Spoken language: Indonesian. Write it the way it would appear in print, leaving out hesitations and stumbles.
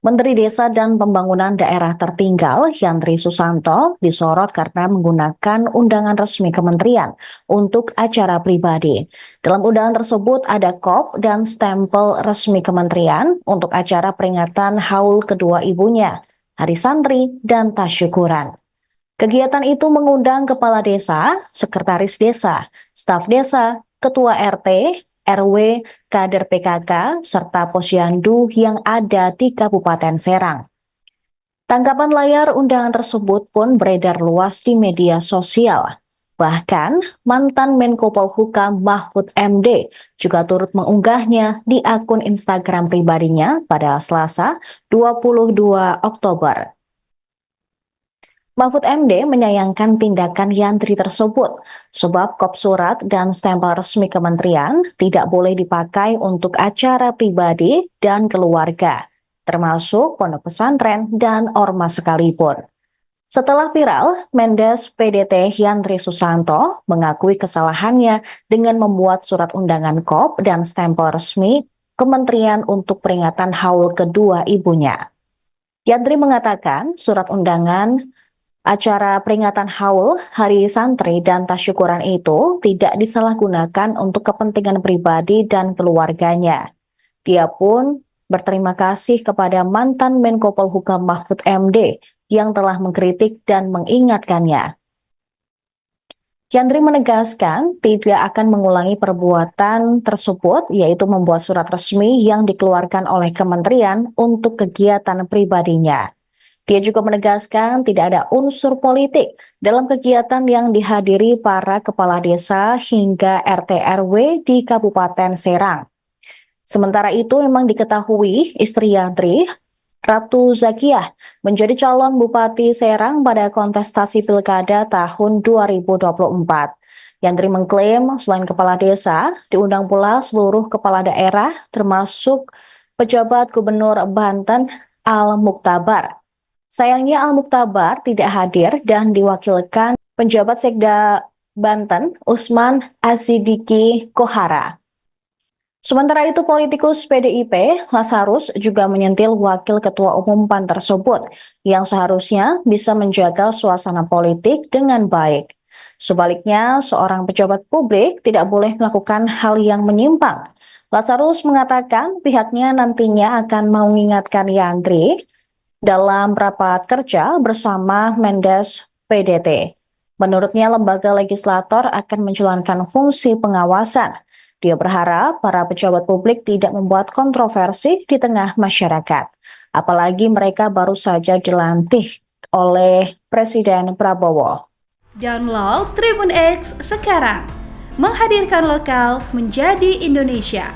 Menteri Desa dan Pembangunan Daerah Tertinggal Yandri Susanto disorot karena menggunakan undangan resmi kementerian untuk acara pribadi. Dalam undangan tersebut ada kop dan stempel resmi kementerian untuk acara peringatan haul kedua ibunya, Hari Santri dan Tasyukuran. Kegiatan itu mengundang kepala desa, sekretaris desa, staf desa, ketua RT, RW, kader PKK, serta posyandu yang ada di Kabupaten Serang. Tangkapan layar undangan tersebut pun beredar luas di media sosial. Bahkan, mantan Menko Polhukam Mahfud MD juga turut mengunggahnya di akun Instagram pribadinya pada Selasa 22 Oktober. Mahfud MD menyayangkan tindakan Yandri tersebut, sebab kop surat dan stempel resmi kementerian tidak boleh dipakai untuk acara pribadi dan keluarga, termasuk pondok pesantren dan ormas sekalipun. Setelah viral, Mendes PDT Yandri Susanto mengakui kesalahannya dengan membuat surat undangan kop dan stempel resmi kementerian untuk peringatan haul kedua ibunya. Yandri mengatakan surat undangan acara peringatan haul, Hari Santri, dan Tasyukuran itu tidak disalahgunakan untuk kepentingan pribadi dan keluarganya. Dia pun berterima kasih kepada mantan Menko Polhukam Mahfud MD yang telah mengkritik dan mengingatkannya. Yandri menegaskan tidak akan mengulangi perbuatan tersebut, yaitu membuat surat resmi yang dikeluarkan oleh kementerian untuk kegiatan pribadinya. Dia juga menegaskan tidak ada unsur politik dalam kegiatan yang dihadiri para kepala desa hingga RT RW di Kabupaten Serang. Sementara itu memang diketahui istri Yandri, Ratu Zakiah, menjadi calon Bupati Serang pada kontestasi Pilkada tahun 2024. Yandri mengklaim selain kepala desa, diundang pula seluruh kepala daerah termasuk pejabat Gubernur Banten Al-Muktabar. Sayangnya Al-Muktabar tidak hadir dan diwakilkan penjabat Sekda Banten Usman Asidiki Kohara. Sementara itu politikus PDIP Lazarus juga menyentil wakil ketua umum PAN tersebut yang seharusnya bisa menjaga suasana politik dengan baik. Sebaliknya, seorang pejabat publik tidak boleh melakukan hal yang menyimpang. Lazarus mengatakan pihaknya nantinya akan mengingatkan Yandri dalam rapat kerja bersama Mendes PDT. Menurutnya, lembaga legislator akan menjalankan fungsi pengawasan. Dia berharap para pejabat publik tidak membuat kontroversi di tengah masyarakat, apalagi mereka baru saja dilantik oleh Presiden Prabowo. Download Tribun X sekarang, menghadirkan lokal menjadi Indonesia.